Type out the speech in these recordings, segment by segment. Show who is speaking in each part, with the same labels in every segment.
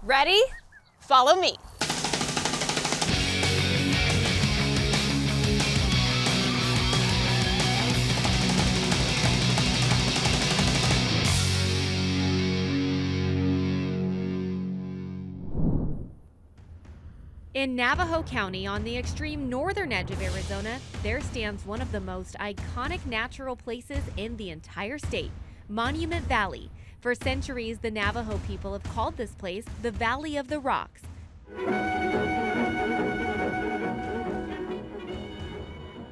Speaker 1: Ready? Follow me.
Speaker 2: In Navajo County, on the extreme northern edge of Arizona, there stands one of the most iconic natural places in the entire state, Monument Valley. For centuries, the Navajo people have called this place the Valley of the Rocks.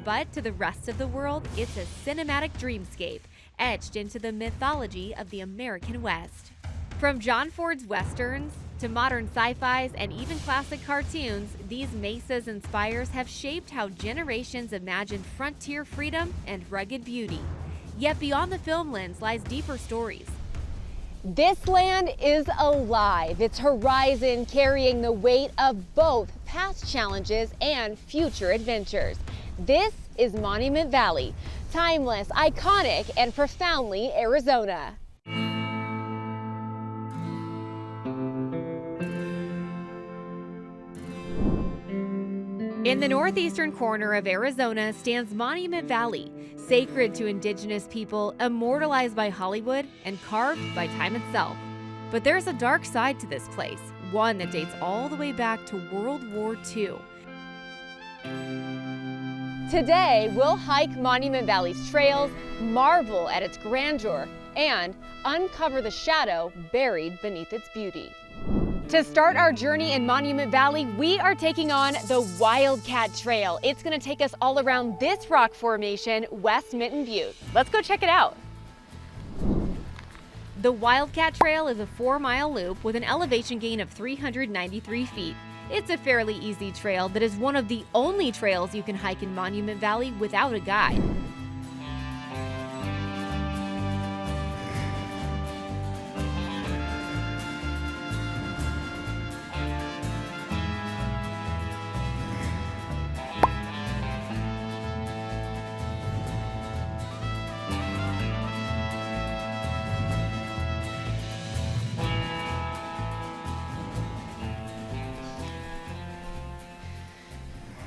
Speaker 2: But to the rest of the world, it's a cinematic dreamscape, etched into the mythology of the American West. From John Ford's westerns to modern sci-fis and even classic cartoons, these mesas and spires have shaped how generations imagined frontier freedom and rugged beauty. Yet beyond the film lens lies deeper stories.
Speaker 1: This land is alive, its horizon carrying the weight of both past challenges and future adventures. This is Monument Valley, timeless, iconic, and profoundly Arizona.
Speaker 2: In the northeastern corner of Arizona stands Monument Valley, sacred to indigenous people, immortalized by Hollywood, and carved by time itself. But there's a dark side to this place, one that dates all the way back to World War II.
Speaker 1: Today, we'll hike Monument Valley's trails, marvel at its grandeur, and uncover the shadow buried beneath its beauty. To start our journey in Monument Valley, we are taking on the Wildcat Trail. It's going to take us all around this rock formation, West Mitten Butte. Let's go check it out.
Speaker 2: The Wildcat Trail is a 4-mile loop with an elevation gain of 393 feet. It's a fairly easy trail that is one of the only trails you can hike in Monument Valley without a guide.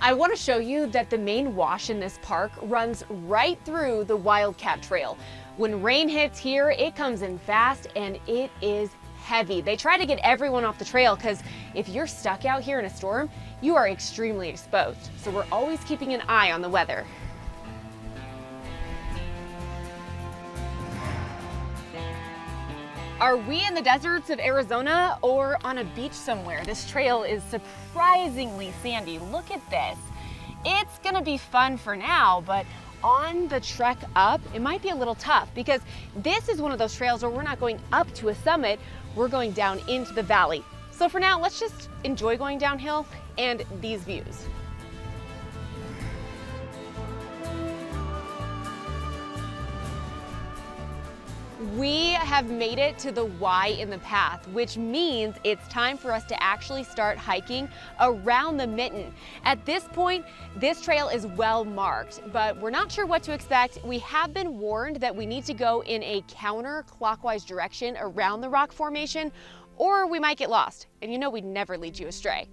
Speaker 1: I want to show you that the main wash in this park runs right through the Wildcat Trail. When rain hits here, it comes in fast and it is heavy. They try to get everyone off the trail because if you're stuck out here in a storm, you are extremely exposed. So we're always keeping an eye on the weather. Are we in the deserts of Arizona or on a beach somewhere? This trail is surprisingly sandy. Look at this. It's gonna be fun for now, but on the trek up, it might be a little tough because this is one of those trails where we're not going up to a summit, we're going down into the valley. So for now, let's just enjoy going downhill and these views. We have made it to the Y in the path, which means it's time for us to actually start hiking around the mitten. At this point, this trail is well marked, but we're not sure what to expect. We have been warned that we need to go in a counterclockwise direction around the rock formation, or we might get lost. And you know we'd never lead you astray.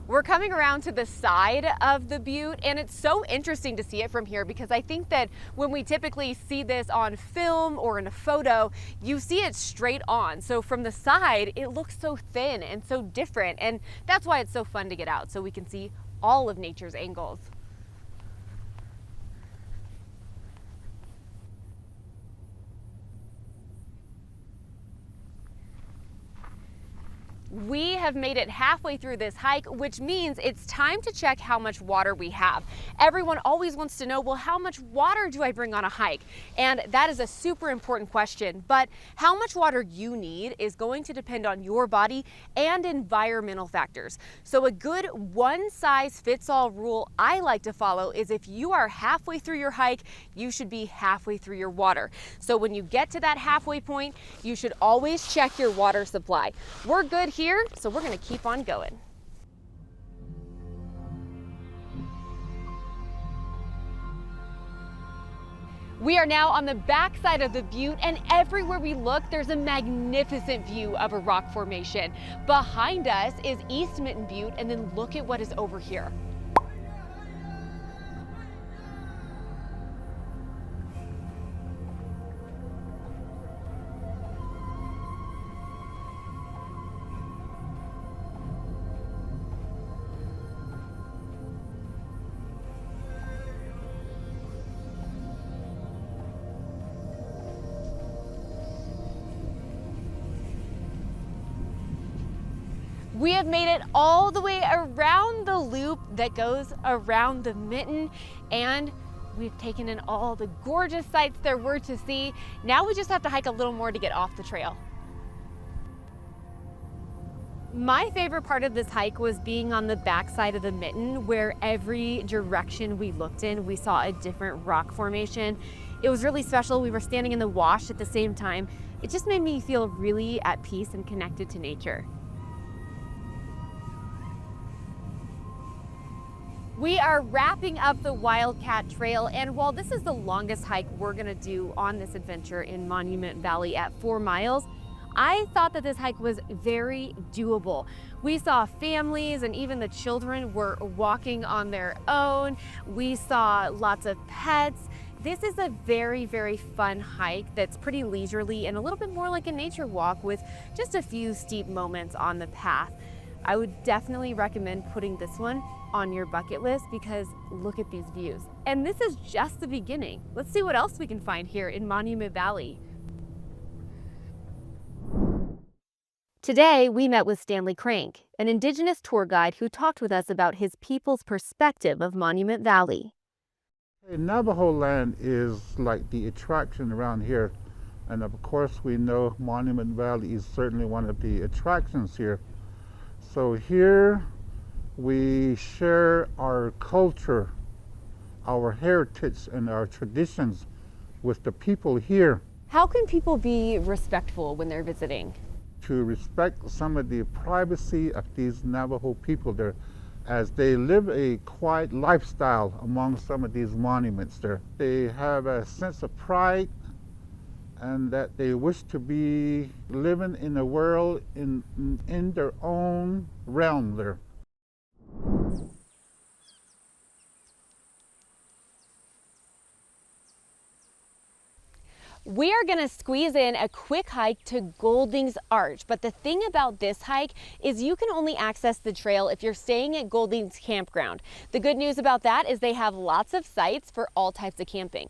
Speaker 1: We're coming around to the side of the butte, and it's so interesting to see it from here because I think that when we typically see this on film or in a photo, you see it straight on. So from the side, it looks so thin and so different, and that's why it's so fun to get out so we can see all of nature's angles. We have made it halfway through this hike, which means it's time to check how much water we have. Everyone always wants to know, well, how much water do I bring on a hike? And that is a super important question, but how much water you need is going to depend on your body and environmental factors. So a good one-size-fits-all rule I like to follow is if you are halfway through your hike, you should be halfway through your water. So when you get to that halfway point, you should always check your water supply. We're good here, so we're gonna keep on going. We are now on the backside of the butte, and everywhere we look, there's a magnificent view of a rock formation. Behind us is East Mitten Butte, and then look at what is over here. We have made it all the way around the loop that goes around the Mitten, and we've taken in all the gorgeous sights there were to see. Now we just have to hike a little more to get off the trail. My favorite part of this hike was being on the backside of the Mitten, where every direction we looked in, we saw a different rock formation. It was really special. We were standing in the wash at the same time. It just made me feel really at peace and connected to nature. We are wrapping up the Wildcat Trail, and while this is the longest hike we're gonna do on this adventure in Monument Valley at 4 miles, I thought that this hike was very doable. We saw families, and even the children were walking on their own. We saw lots of pets. This is a very, very fun hike that's pretty leisurely and a little bit more like a nature walk with just a few steep moments on the path. I would definitely recommend putting this one on your bucket list because look at these views. And this is just the beginning. Let's see what else we can find here in Monument Valley. Today, we met with Stanley Crank, an Indigenous tour guide who talked with us about his people's perspective of Monument Valley.
Speaker 3: Navajo land is like the attraction around here. And of course, we know Monument Valley is certainly one of the attractions here. So here we share our culture, our heritage, and our traditions with the people here.
Speaker 1: How can people be respectful when they're visiting?
Speaker 3: To respect some of the privacy of these Navajo people there, as they live a quiet lifestyle among some of these monuments there. They have a sense of pride and that they wish to be living in a world in their own realm there.
Speaker 1: We are gonna squeeze in a quick hike to Golding's Arch, but the thing about this hike is you can only access the trail if you're staying at Golding's Campground. The good news about that is they have lots of sites for all types of camping.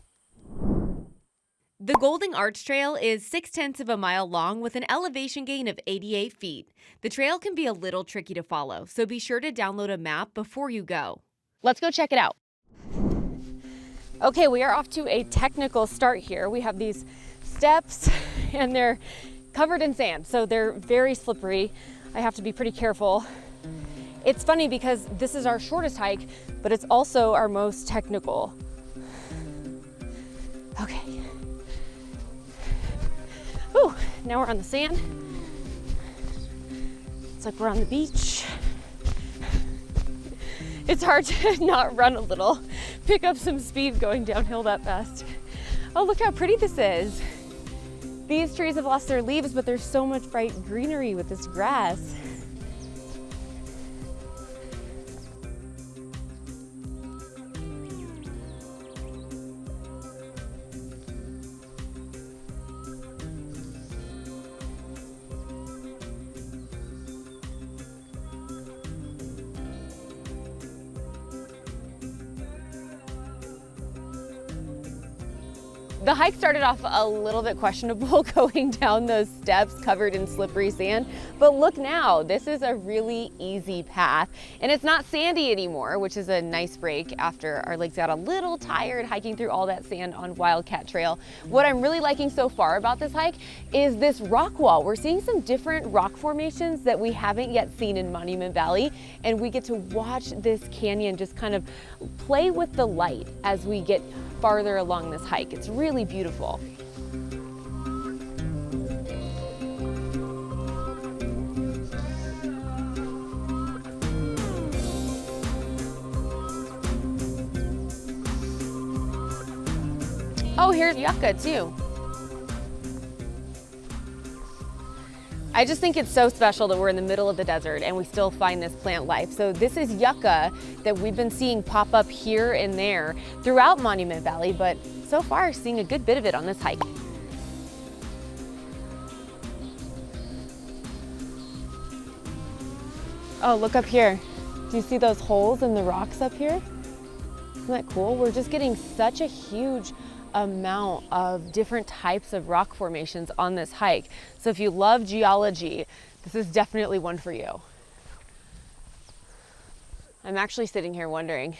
Speaker 2: The Golding Arch Trail is 0.6 of a mile long with an elevation gain of 88 feet. The trail can be a little tricky to follow, so be sure to download a map before you go.
Speaker 1: Let's go check it out. Okay, we are off to a technical start here. We have these steps and they're covered in sand, so they're very slippery. I have to be pretty careful. It's funny because this is our shortest hike, but it's also our most technical. Okay. Whew, now we're on the sand. It's like we're on the beach. It's hard to not run a little, pick up some speed going downhill that fast. Oh, look how pretty this is. These trees have lost their leaves, but there's so much bright greenery with this grass. The hike started off a little bit questionable going down those steps covered in slippery sand, but look now, this is a really easy path and it's not sandy anymore, which is a nice break after our legs got a little tired hiking through all that sand on Wildcat Trail. What I'm really liking so far about this hike is this rock wall. We're seeing some different rock formations that we haven't yet seen in Monument Valley, and we get to watch this canyon just kind of play with the light as we get farther along this hike. It's really beautiful. Oh, here's yucca too. I just think it's so special that we're in the middle of the desert and we still find this plant life. So this is yucca that we've been seeing pop up here and there throughout Monument Valley, but so far seeing a good bit of it on this hike. Oh, look up here. Do you see those holes in the rocks up here? Isn't that cool? We're just getting such a huge amount of different types of rock formations on this hike. So if you love geology, this is definitely one for you. I'm actually sitting here wondering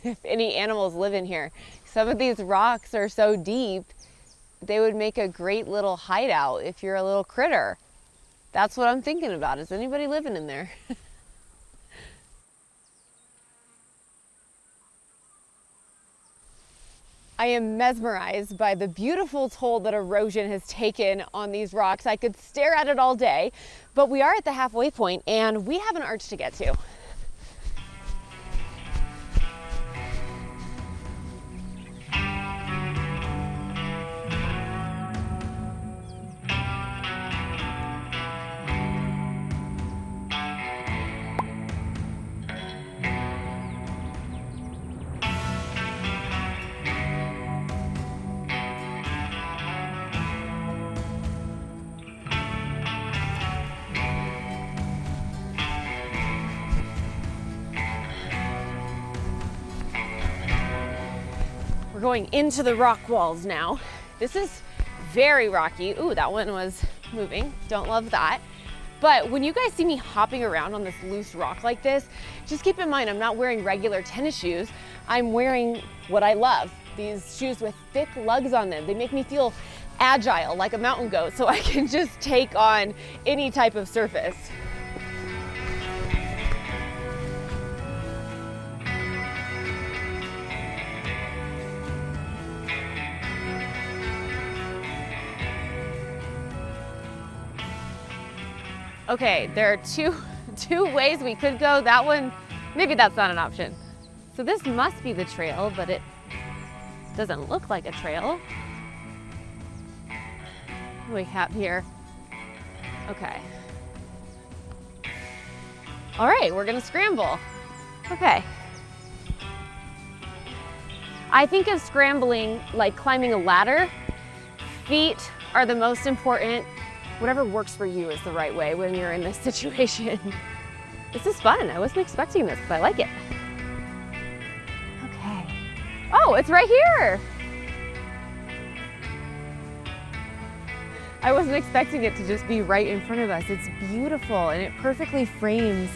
Speaker 1: if any animals live in here. Some of these rocks are so deep, they would make a great little hideout if you're a little critter. That's what I'm thinking about. Is anybody living in there? I am mesmerized by the beautiful toll that erosion has taken on these rocks. I could stare at it all day, but we are at the halfway point and we have an arch to get to. We're going into the rock walls now. This is very rocky. Ooh, that one was moving. Don't love that. But when you guys see me hopping around on this loose rock like this, just keep in mind I'm not wearing regular tennis shoes. I'm wearing what I love, these shoes with thick lugs on them. They make me feel agile like a mountain goat, so I can just take on any type of surface. Okay, there are two ways we could go. That one, maybe that's not an option. So this must be the trail, but it doesn't look like a trail. What do we have here? Okay. All right, we're gonna scramble. Okay. I think of scrambling like climbing a ladder. Feet are the most important. Whatever works for you is the right way when you're in this situation. This is fun. I wasn't expecting this, but I like it. Okay. Oh, it's right here. I wasn't expecting it to just be right in front of us. It's beautiful and it perfectly frames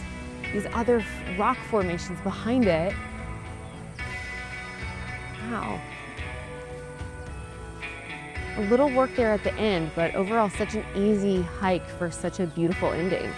Speaker 1: these other rock formations behind it. Wow. A little work there at the end, but overall such an easy hike for such a beautiful ending.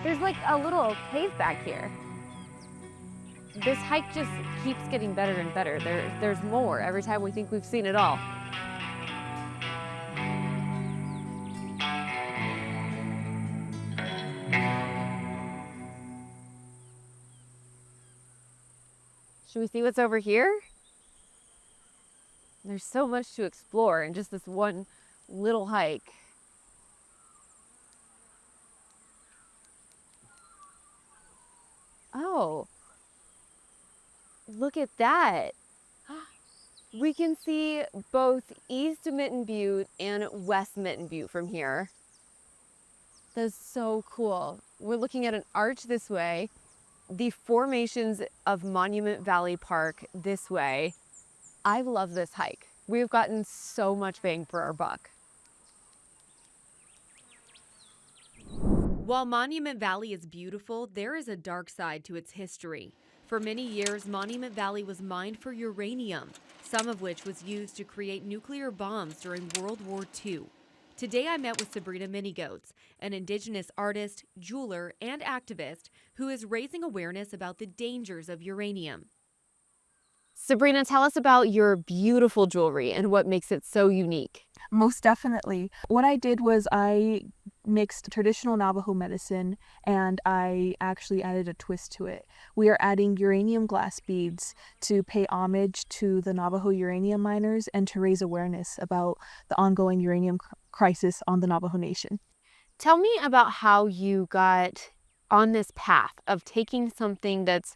Speaker 1: There's like a little cave back here. This hike just keeps getting better and better. There's more every time we think we've seen it all. Should we see what's over here? There's so much to explore in just this one little hike. Oh, look at that. We can see both East Mitten Butte and West Mitten Butte from here. That's so cool. We're looking at an arch this way, the formations of Monument Valley Park this way. I love this hike. We've gotten so much bang for our buck.
Speaker 2: While Monument Valley is beautiful, there is a dark side to its history. For many years, Monument Valley was mined for uranium, some of which was used to create nuclear bombs during World War II. Today I met with Sabrina Minigoats, an indigenous artist, jeweler, and activist who is raising awareness about the dangers of uranium.
Speaker 1: Sabrina, tell us about your beautiful jewelry and what makes it so unique.
Speaker 4: Most definitely. What I did was I mixed traditional Navajo medicine and I actually added a twist to it. We are adding uranium glass beads to pay homage to the Navajo uranium miners and to raise awareness about the ongoing uranium crisis on the Navajo Nation.
Speaker 1: Tell me about how you got on this path of taking something that's,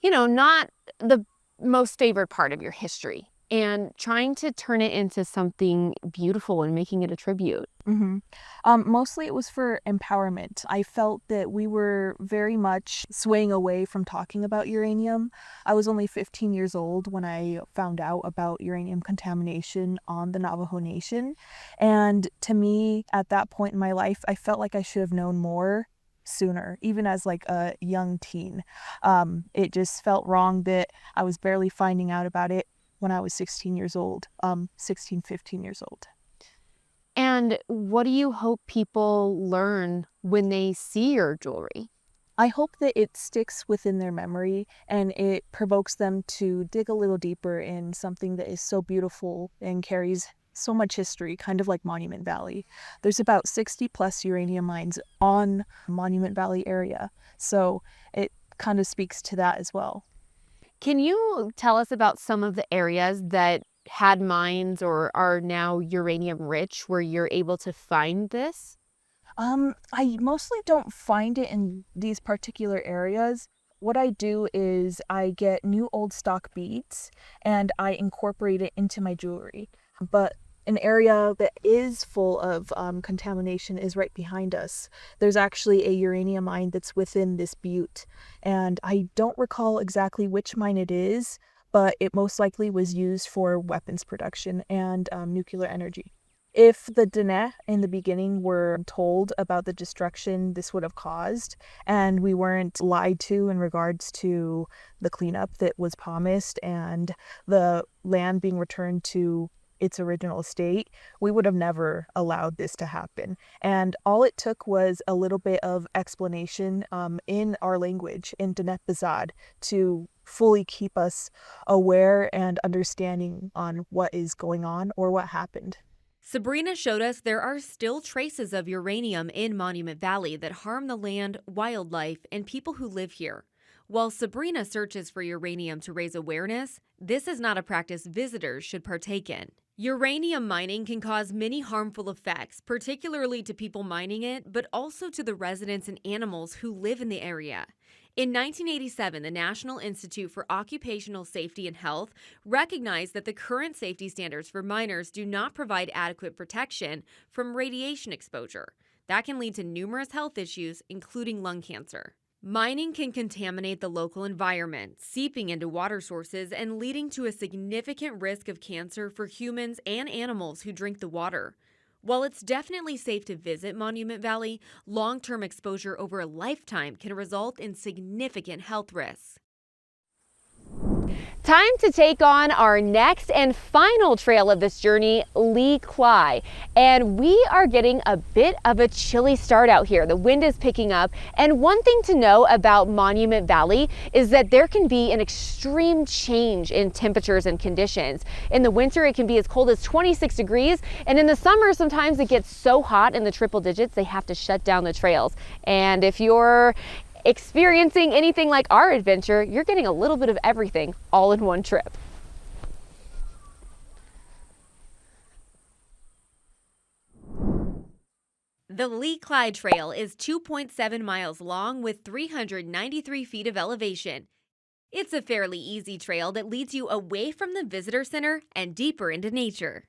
Speaker 1: not the most favored part of your history and trying to turn it into something beautiful and making it a tribute.
Speaker 4: Mostly it was for empowerment. I felt that we were very much swaying away from talking about uranium. I was only 15 years old when I found out about uranium contamination on the Navajo Nation. And to me, at that point in my life, I felt like I should have known more sooner, even as like a young teen. It just felt wrong that I was barely finding out about it when I was 15 years old.
Speaker 1: And what do you hope people learn when they see your jewelry?
Speaker 4: I hope that it sticks within their memory and it provokes them to dig a little deeper in something that is so beautiful and carries so much history, kind of like Monument Valley. There's about 60 plus uranium mines on Monument Valley area, so it kind of speaks to that as well.
Speaker 1: Can you tell us about some of the areas that had mines or are now uranium rich where you're able to find this?
Speaker 4: I mostly don't find it in these particular areas. What I do is I get new old stock beads and I incorporate it into my jewelry. But an area that is full of contamination is right behind us. There's actually a uranium mine that's within this butte, and I don't recall exactly which mine it is, but it most likely was used for weapons production and nuclear energy. If the Diné in the beginning were told about the destruction this would have caused, and we weren't lied to in regards to the cleanup that was promised and the land being returned to its original state, we would have never allowed this to happen. And all it took was a little bit of explanation in our language, in Diné Bizaad, to fully keep us aware and understanding on what is going on or what happened.
Speaker 2: Sabrina showed us there are still traces of uranium in Monument Valley that harm the land, wildlife, and people who live here. While Sabrina searches for uranium to raise awareness, this is not a practice visitors should partake in. Uranium mining can cause many harmful effects, particularly to people mining it, but also to the residents and animals who live in the area. In 1987, the National Institute for Occupational Safety and Health recognized that the current safety standards for miners do not provide adequate protection from radiation exposure. That can lead to numerous health issues, including lung cancer. Mining can contaminate the local environment, seeping into water sources and leading to a significant risk of cancer for humans and animals who drink the water. While it's definitely safe to visit Monument Valley, long-term exposure over a lifetime can result in significant health risks.
Speaker 1: Time to take on our next and final trail of this journey, Lee Kwai. And we are getting a bit of a chilly start out here. The wind is picking up. And one thing to know about Monument Valley is that there can be an extreme change in temperatures and conditions. In the winter, it can be as cold as 26 degrees. And in the summer, sometimes it gets so hot in the triple digits, they have to shut down the trails. And if you're experiencing anything like our adventure, you're getting a little bit of everything all in one trip.
Speaker 2: The Lee Clyde Trail is 2.7 miles long with 393 feet of elevation. It's a fairly easy trail that leads you away from the visitor center and deeper into nature.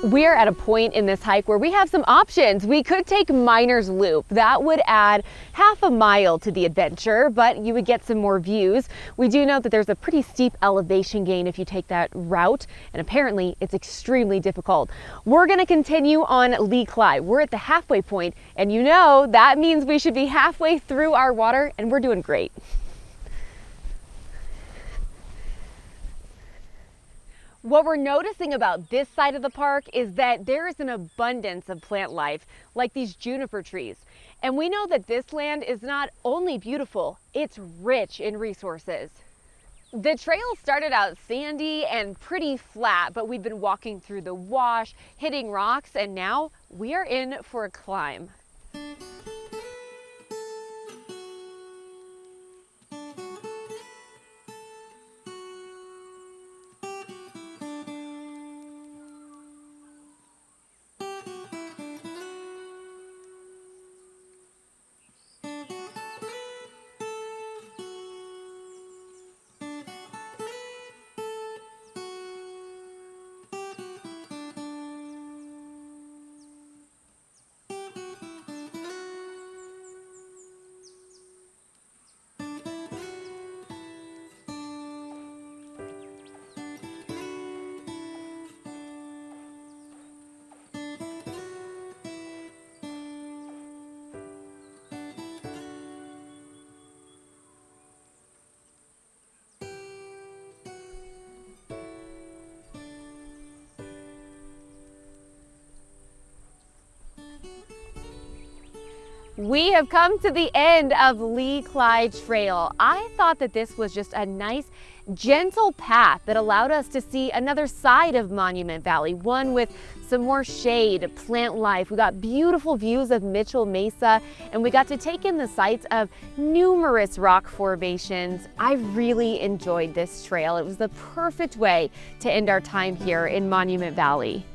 Speaker 1: We're at a point in this hike where we have some options. We could take Miners Loop. That would add half a mile to the adventure, but you would get some more views. We do know that there's a pretty steep elevation gain if you take that route, and apparently it's extremely difficult. We're gonna continue on Lee Clyde. We're at the halfway point, and you know that means we should be halfway through our water, and we're doing great. What we're noticing about this side of the park is that there is an abundance of plant life, like these juniper trees. And we know that this land is not only beautiful, it's rich in resources. The trail started out sandy and pretty flat, but we've been walking through the wash, hitting rocks, and now we are in for a climb. We have come to the end of Lee Clyde Trail. I thought that this was just a nice, gentle path that allowed us to see another side of Monument Valley, one with some more shade, plant life. We got beautiful views of Mitchell Mesa, and we got to take in the sights of numerous rock formations. I really enjoyed this trail. It was the perfect way to end our time here in Monument Valley.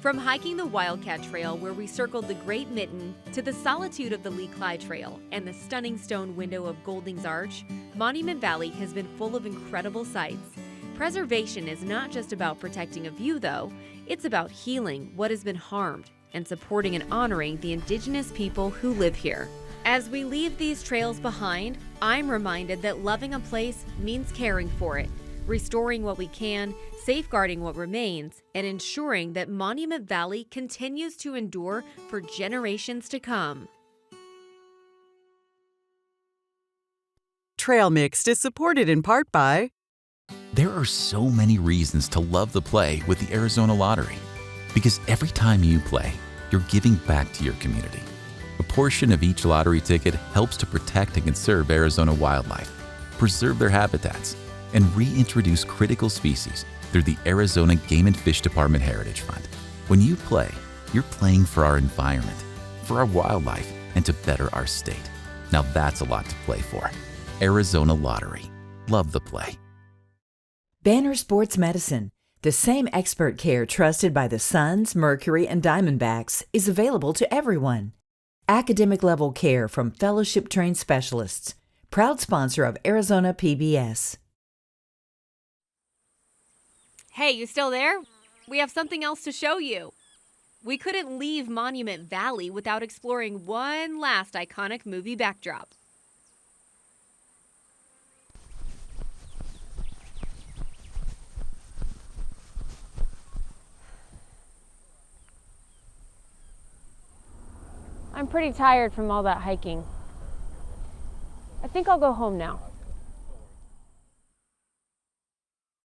Speaker 2: From hiking the Wildcat Trail, where we circled the Great Mitten, to the solitude of the Lee Clyde Trail and the stunning stone window of Golding's Arch, Monument Valley has been full of incredible sights. Preservation is not just about protecting a view, though. It's about healing what has been harmed and supporting and honoring the indigenous people who live here. As we leave these trails behind, I'm reminded that loving a place means caring for it, restoring what we can, safeguarding what remains, and ensuring that Monument Valley continues to endure for generations to come.
Speaker 5: Trail Mixed is supported in part by
Speaker 6: There are so many reasons to love the play with the Arizona Lottery. Because every time you play, you're giving back to your community. A portion of each lottery ticket helps to protect and conserve Arizona wildlife, preserve their habitats, and reintroduce critical species through the Arizona Game and Fish Department Heritage Fund. When you play, you're playing for our environment, for our wildlife, and to better our state. Now that's a lot to play for. Arizona Lottery. Love the play.
Speaker 7: Banner Sports Medicine, the same expert care trusted by the Suns, Mercury, and Diamondbacks, is available to everyone. Academic level care from fellowship-trained specialists. Proud sponsor of Arizona PBS.
Speaker 2: Hey, you still there? We have something else to show you. We couldn't leave Monument Valley without exploring one last iconic movie backdrop.
Speaker 1: I'm pretty tired from all that hiking. I think I'll go home now.